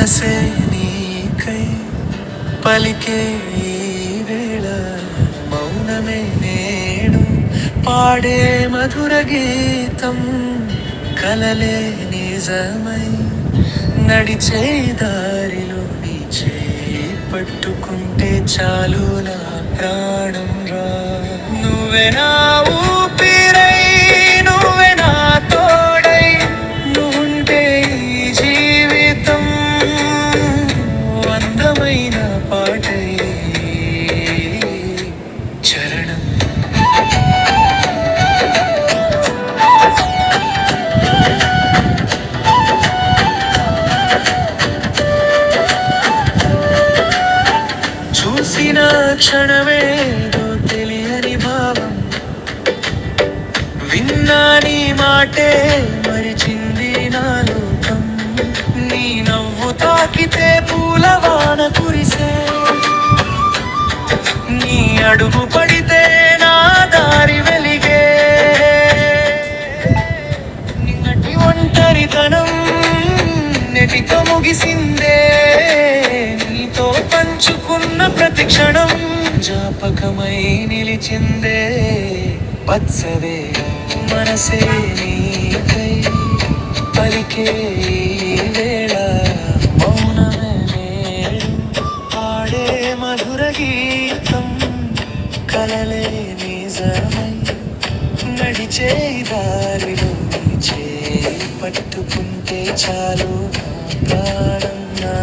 మనసే నీకై పలికే ఈ వేళ మౌనమే నేడు పాడే మధుర గీతం కలలే నిజమై నడిచే దారిలో నీ చేయి పట్టుకుంటే చాలు నా ప్రాణం రా నువ్వే నా ఊపిరై నువ్వే నా తోడై నువ్వుంటే ఈ జీవితం అందమైన పాటై చరణం చూసిన క్షణమేదో తెలియని భావం విన్నా నీ మాటే మరిచింది నా లోకం నీ నవ్వు తాకితే పూలవాన కురిసే నీ అడుగు పడితే నా దారి వెలిగే నిన్నటి ఒంటరితనం నెటితో ముగిసిందే నీతో పంచుకున్న ప్రతి క్షణం జ్ఞాపకమై నిలిచిందే పచ్చవే మనసే నీకై పలికే ఈ వేళ మౌనమే నేడు పాడే మధుర గీతం కలలే నిజమై నడిచే దారిలో నీ చేయి పట్టుకుంటే చాలు నా ప్రాణం నా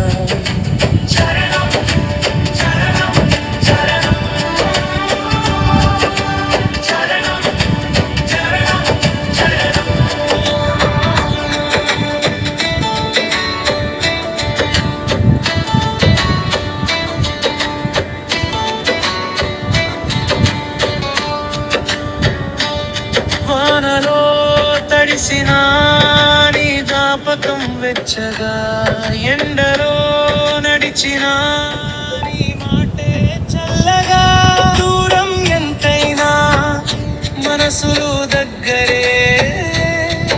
చరణం చరణం చరణం చరణం చరణం చరణం వానలో తడిసిన నీ జ్ఞాపకం వెచ్చగా ఎండలో నడిచిన నీ మాటే చల్లగా దూరం ఎంతైనా మనసులు దగ్గరే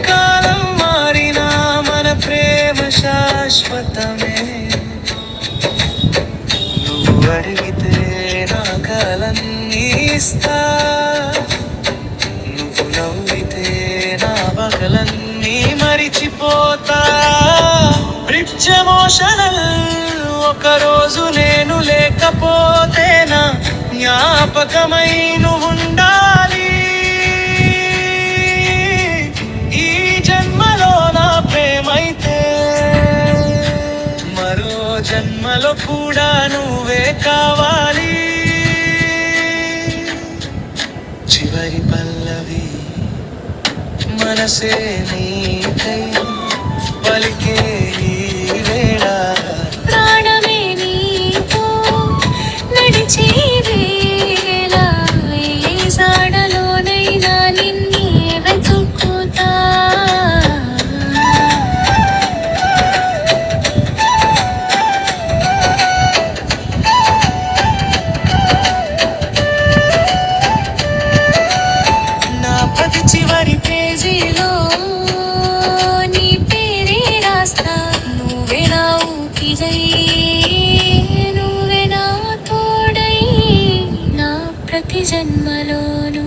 కాలం మారినా మన ప్రేమ శాశ్వతమే నువ్వు అడిగితే నా కలన్నీ ఇస్తా నువ్వు నవ్వితే నా పగలన్నీ మరిచిపోతా బ్రిడ్జ్ ఎమోషనల్ ఒకరోజు నేను లేకపోతే నా జ్ఞాపకమై నువ్వుండాలి ఈ జన్మలో నా ప్రేమైతే మరో జన్మలో కూడా నువ్వే కావాలి చివరి పల్లవి మనసే నీకై పలికే ఈ వేళ ప్రాణమే నీతో నడిచే వేళ ఏ జాడలోనైనా నిన్నే వెతుకుతా నా ప్రతి చివరి పేజీలో నీ పేరే రాస్తా నువ్వే నా ఊపిరై నువ్వే నా తోడై నా ప్రతి జన్మలోనూ